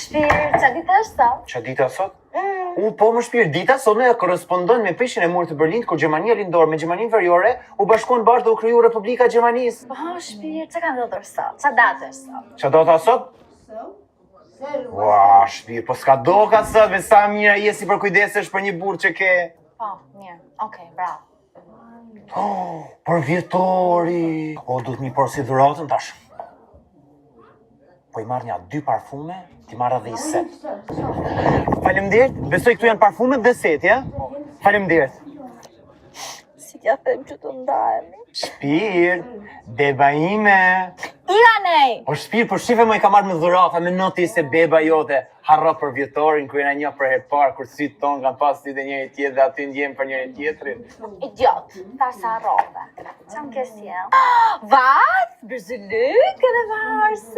Shpirë, qa dita është sot? Qa dita sot? Po më shpirë, dita sot ne korespondon me prishin e murit të Berlinit, kur Gjermania lindor me Gjermaninë Veriore u bashkuan bashkë dhe u kriju Republika e Gjermanisë. Shpirë, qa ka ndodhur sot? Qa datë është sot? Qa data sot? Ua, shpirë, po s'ka doka sot, me sa mira jesi për kujdesesh për një burë që ke. Po, mirë, okej, bravo. Për vjetori. Duhet mi porosi dhuratën tash. Po i marrë një 2 parfume, ti marrë edhe i set. Faleminderit, besoj këtu janë parfumet dhe seti, ja? Faleminderit. Si t'ja them që të ndajemi? Shpirë, beba ime. Iranej! Po shpirë, për shife më i ka marrë me dhurata, me noti se beba jote harro për vjetorin, ku jena një për herë parë, kur sytë tonë kanë pas sytë e njëri tjetë dhe aty ndjemë për njëri tjetërin. Idiot, ta sa rove. Qa më ke sjell? Vas, bërzëllyk edhe varsi.